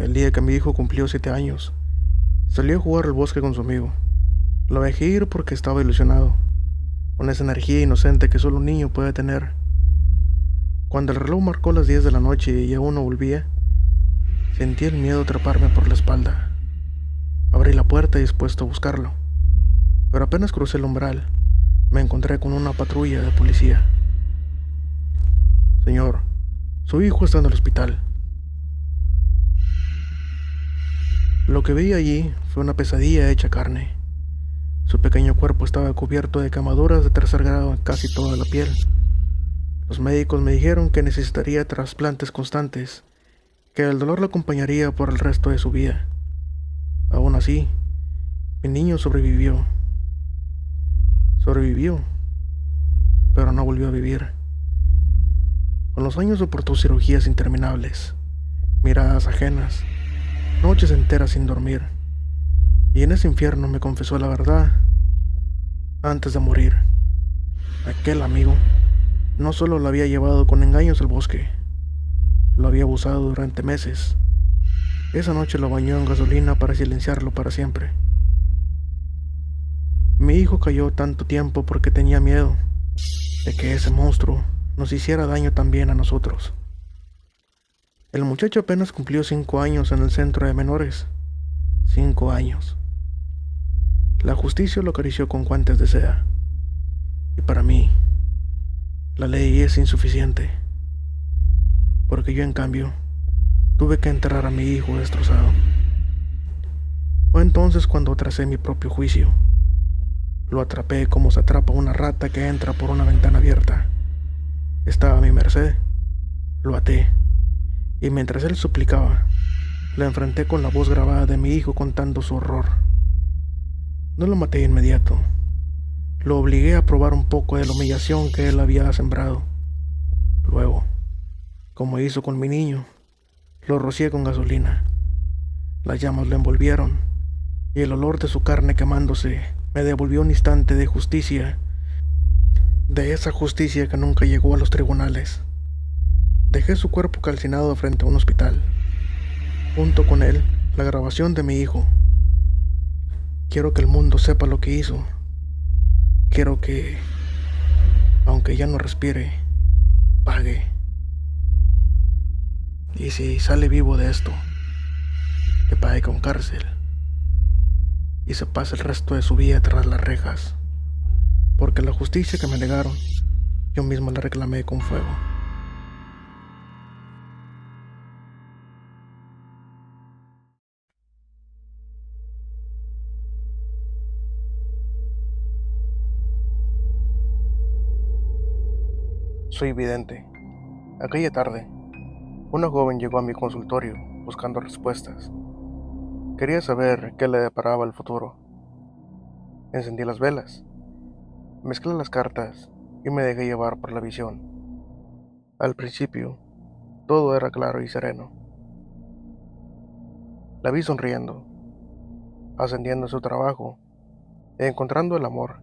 el día que mi hijo cumplió 7 años. Salió a jugar al bosque con su amigo. Lo dejé ir porque estaba ilusionado, con esa energía inocente que solo un niño puede tener. Cuando el reloj marcó las 10 de la noche y aún no volvía, sentí el miedo atraparme por la espalda. Abrí la puerta dispuesto a buscarlo, pero apenas crucé el umbral, me encontré con una patrulla de policía. Señor, su hijo está en el hospital. Lo que vi allí fue una pesadilla hecha carne. Su pequeño cuerpo estaba cubierto de quemaduras de tercer grado en casi toda la piel. Los médicos me dijeron que necesitaría trasplantes constantes, que el dolor lo acompañaría por el resto de su vida. Aún así, mi niño sobrevivió. Sobrevivió, pero no volvió a vivir. Con los años soportó cirugías interminables, miradas ajenas, noches enteras sin dormir. Y en ese infierno me confesó la verdad antes de morir. Aquel amigo no solo lo había llevado con engaños al bosque, lo había abusado durante meses. Esa noche lo bañó en gasolina para silenciarlo para siempre. Mi hijo cayó tanto tiempo porque tenía miedo de que ese monstruo nos hiciera daño también a nosotros. El muchacho apenas cumplió 5 años en el centro de menores. 5 años. La justicia lo acarició con guantes de seda. Y para mí, la ley es insuficiente. Porque yo, en cambio, tuve que enterrar a mi hijo destrozado. Fue entonces cuando tracé mi propio juicio. Lo atrapé como se atrapa una rata que entra por una ventana abierta. Estaba a mi merced. Lo até. Y mientras él suplicaba, lo enfrenté con la voz grabada de mi hijo contando su horror. No lo maté de inmediato. Lo obligué a probar un poco de la humillación que él había sembrado. Luego, como hizo con mi niño, lo rocié con gasolina. Las llamas lo envolvieron y el olor de su carne quemándose me devolvió un instante de justicia, de esa justicia que nunca llegó a los tribunales. Dejé su cuerpo calcinado frente a un hospital. Junto con él, la grabación de mi hijo. Quiero que el mundo sepa lo que hizo. Quiero que, aunque ya no respire, pague. Y si sale vivo de esto, que pague con cárcel. Y se pase el resto de su vida tras las rejas. Porque la justicia que me negaron, yo mismo la reclamé con fuego. Soy vidente. Aquella tarde, una joven llegó a mi consultorio buscando respuestas. Quería saber qué le deparaba el futuro. Encendí las velas, mezclé las cartas y me dejé llevar por la visión. Al principio, todo era claro y sereno. La vi sonriendo, ascendiendo en su trabajo e encontrando el amor.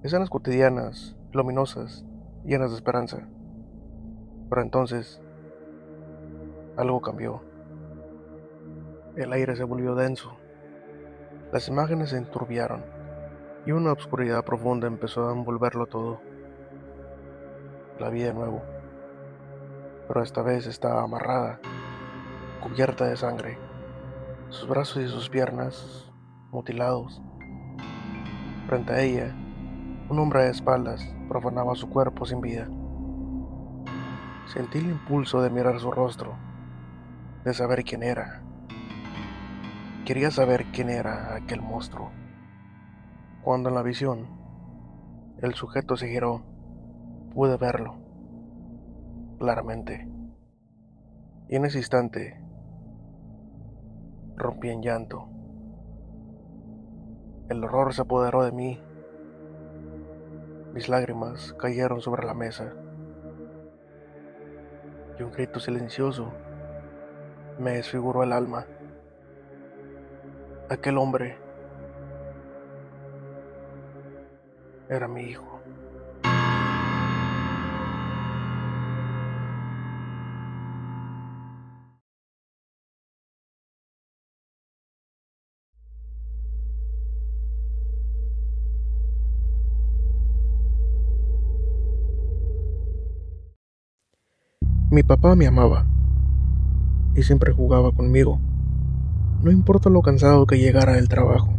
Escenas cotidianas, luminosas, llenas de esperanza. Pero entonces, algo cambió. El aire se volvió denso, las imágenes se enturbiaron y una oscuridad profunda empezó a envolverlo todo. La vi de nuevo, pero esta vez estaba amarrada, cubierta de sangre, sus brazos y sus piernas mutilados. Frente a ella, un hombre de espaldas profanaba su cuerpo sin vida. Sentí el impulso de mirar su rostro, de saber quién era. Quería saber quién era aquel monstruo. Cuando en la visión, el sujeto se giró, pude verlo, claramente. Y en ese instante, rompí en llanto. El horror se apoderó de mí. Mis lágrimas cayeron sobre la mesa. Y un grito silencioso me desfiguró el alma. Aquel hombre era mi hijo. Mi papá me amaba y siempre jugaba conmigo, no importa lo cansado que llegara del trabajo.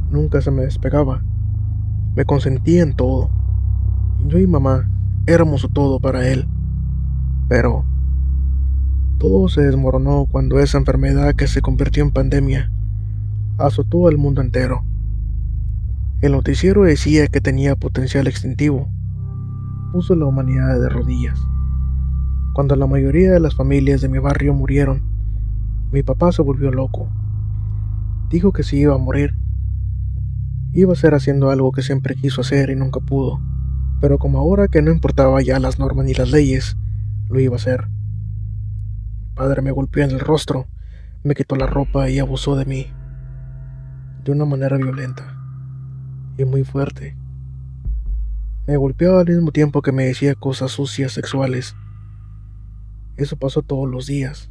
Nunca se me despegaba, me consentía en todo. Yo y mamá éramos su todo para él, pero todo se desmoronó cuando esa enfermedad que se convirtió en pandemia azotó al mundo entero. El noticiero decía que tenía potencial extintivo, puso a la humanidad de rodillas. Cuando la mayoría de las familias de mi barrio murieron, mi papá se volvió loco. Dijo que si iba a morir, iba a ser haciendo algo que siempre quiso hacer y nunca pudo. Pero como ahora que no importaba ya las normas ni las leyes, lo iba a hacer. Mi padre me golpeó en el rostro, me quitó la ropa y abusó de mí, de una manera violenta y muy fuerte. Me golpeaba al mismo tiempo que me decía cosas sucias sexuales. Eso pasó todos los días,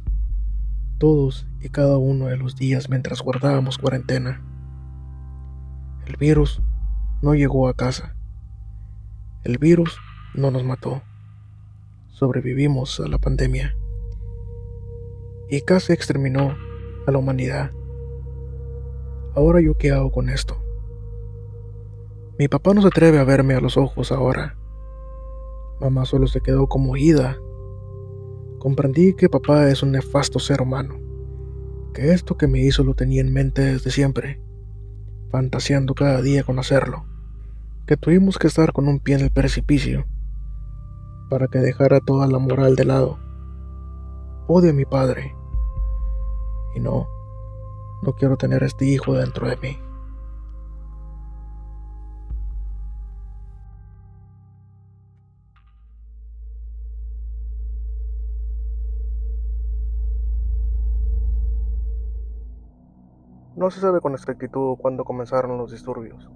todos y cada uno de los días mientras guardábamos cuarentena. El virus no llegó a casa. El virus no nos mató. Sobrevivimos a la pandemia y casi exterminó a la humanidad. Ahora yo qué hago con esto. Mi papá no se atreve a verme a los ojos ahora. Mamá solo se quedó conmovida. Comprendí que papá es un nefasto ser humano, que esto que me hizo lo tenía en mente desde siempre, fantaseando cada día con hacerlo, que tuvimos que estar con un pie en el precipicio para que dejara toda la moral de lado. Odio a mi padre y no quiero tener a este hijo dentro de mí. No se sabe con exactitud cuándo comenzaron los disturbios,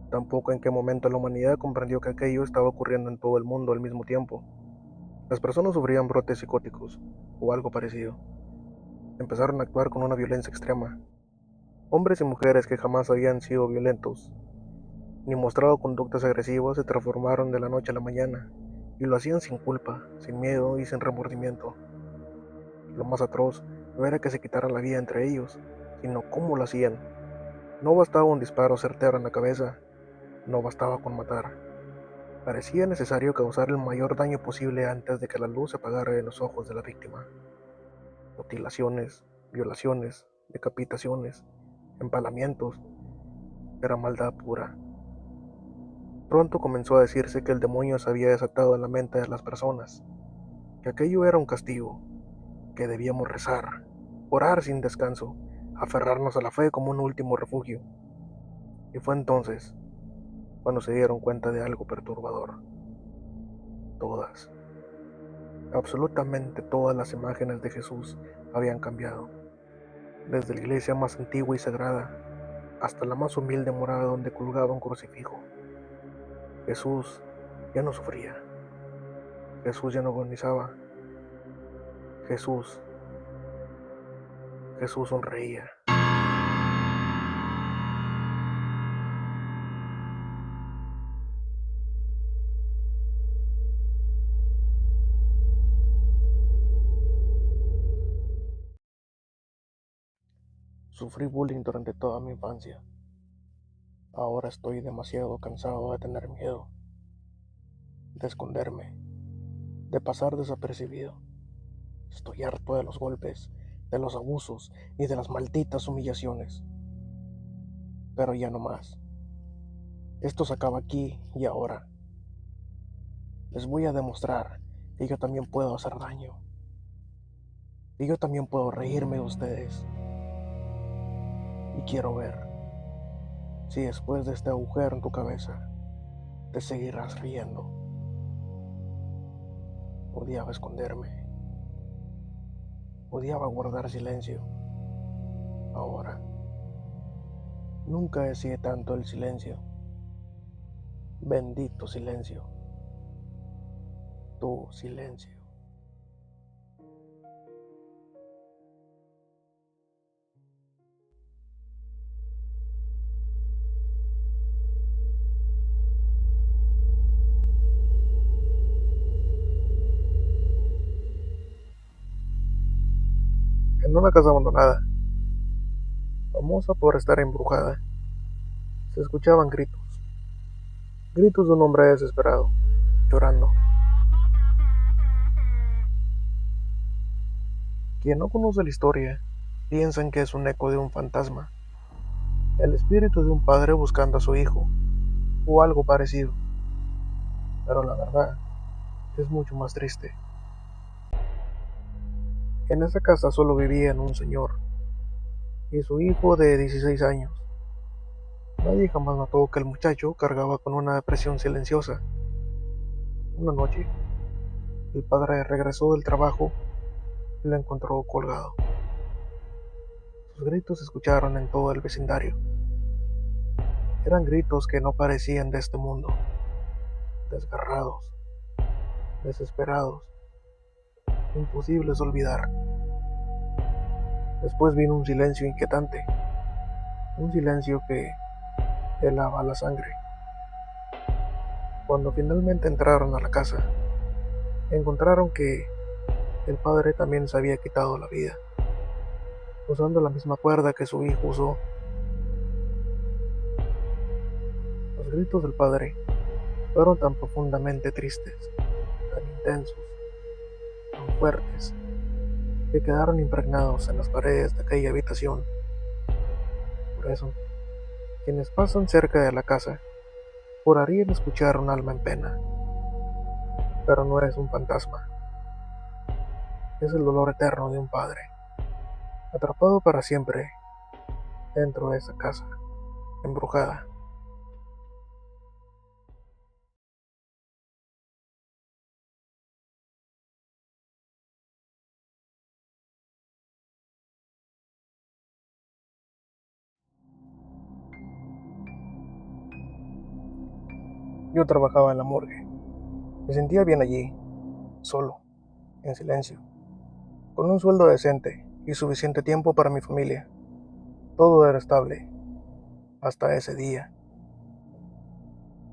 tampoco en qué momento la humanidad comprendió que aquello estaba ocurriendo en todo el mundo al mismo tiempo. Las personas sufrían brotes psicóticos o algo parecido. Empezaron a actuar con una violencia extrema. Hombres y mujeres que jamás habían sido violentos ni mostrado conductas agresivas se transformaron de la noche a la mañana y lo hacían sin culpa, sin miedo y sin remordimiento. Lo más atroz no era que se quitaran la vida entre ellos, sino cómo lo hacían. No bastaba un disparo certero en la cabeza, no bastaba con matar. Parecía necesario causar el mayor daño posible antes de que la luz se apagara en los ojos de la víctima. Mutilaciones, violaciones, decapitaciones, empalamientos, era maldad pura. Pronto comenzó a decirse que el demonio se había desatado en la mente de las personas, que aquello era un castigo, que debíamos rezar, orar sin descanso, aferrarnos a la fe como un último refugio. Y fue entonces cuando se dieron cuenta de algo perturbador. Todas, absolutamente todas las imágenes de Jesús habían cambiado, desde la iglesia más antigua y sagrada hasta la más humilde morada donde colgaba un crucifijo. Jesús ya no sufría, Jesús ya no agonizaba, Jesús, Jesús sonreía. Sufrí bullying durante toda mi infancia. Ahora estoy demasiado cansado de tener miedo, de esconderme, de pasar desapercibido. Estoy harto de los golpes, de los abusos y de las malditas humillaciones. Pero ya no más. Esto se acaba aquí y ahora. Les voy a demostrar que yo también puedo hacer daño. Y yo también puedo reírme de ustedes. Y quiero ver si después de este agujero en tu cabeza te seguirás riendo. Odiaba esconderme. Odiaba guardar silencio. Ahora, nunca deseé tanto el silencio. Bendito silencio. Tu silencio. En una casa abandonada, famosa por estar embrujada, se escuchaban gritos, gritos de un hombre desesperado, llorando. Quien no conoce la historia, piensan que es un eco de un fantasma, el espíritu de un padre buscando a su hijo, o algo parecido. Pero la verdad es mucho más triste. En esa casa solo vivían un señor y su hijo de 16 años. Nadie jamás notó que el muchacho cargaba con una depresión silenciosa. Una noche, el padre regresó del trabajo y lo encontró colgado. Sus gritos se escucharon en todo el vecindario. Eran gritos que no parecían de este mundo, desgarrados, desesperados, imposibles de olvidar. Después vino un silencio inquietante, un silencio que helaba la sangre. Cuando finalmente entraron a la casa, encontraron que el padre también se había quitado la vida, usando la misma cuerda que su hijo usó. Los gritos del padre fueron tan profundamente tristes, tan intensos, tan fuertes, que quedaron impregnados en las paredes de aquella habitación. Por eso, quienes pasan cerca de la casa jurarían escuchar un alma en pena. Pero no es un fantasma, es el dolor eterno de un padre, atrapado para siempre dentro de esa casa embrujada. Yo trabajaba en la morgue. Me sentía bien allí, solo, en silencio, con un sueldo decente y suficiente tiempo para mi familia. Todo era estable, hasta ese día.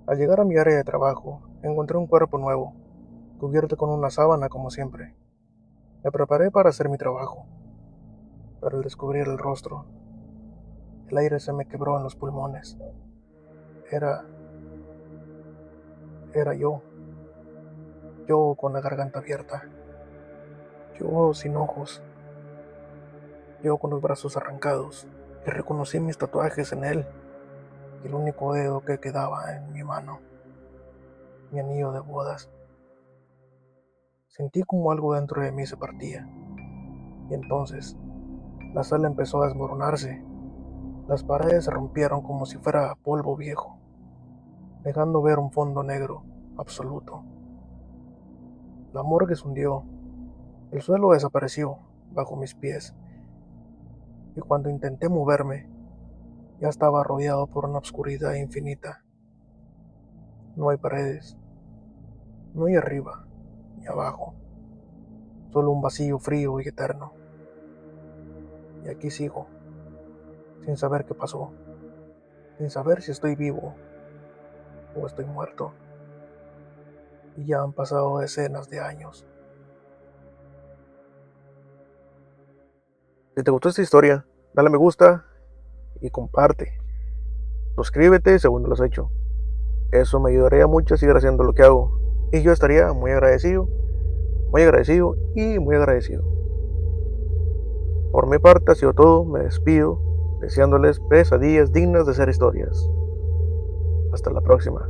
Al llegar a mi área de trabajo, encontré un cuerpo nuevo, cubierto con una sábana como siempre. Me preparé para hacer mi trabajo, pero al descubrir el rostro, el aire se me quebró en los pulmones. Era yo con la garganta abierta, yo sin ojos, yo con los brazos arrancados, y reconocí mis tatuajes en él, y el único dedo que quedaba en mi mano, mi anillo de bodas. Sentí como algo dentro de mí se partía, y entonces la sala empezó a desmoronarse. Las paredes se rompieron como si fuera polvo viejo, dejando ver un fondo negro absoluto. La morgue se hundió, el suelo desapareció bajo mis pies, y cuando intenté moverme, ya estaba rodeado por una oscuridad infinita. No hay paredes, no hay arriba ni abajo, solo un vacío frío y eterno. Y aquí sigo, sin saber qué pasó, sin saber si estoy vivo o estoy muerto. Y ya han pasado decenas de años. Si te gustó esta historia, dale me gusta y comparte. Suscríbete según lo has hecho. Eso me ayudaría mucho a seguir haciendo lo que hago. Y yo estaría muy agradecido y muy agradecido. Por mi parte ha sido todo. Me despido deseándoles pesadillas dignas de ser historias. Hasta la próxima.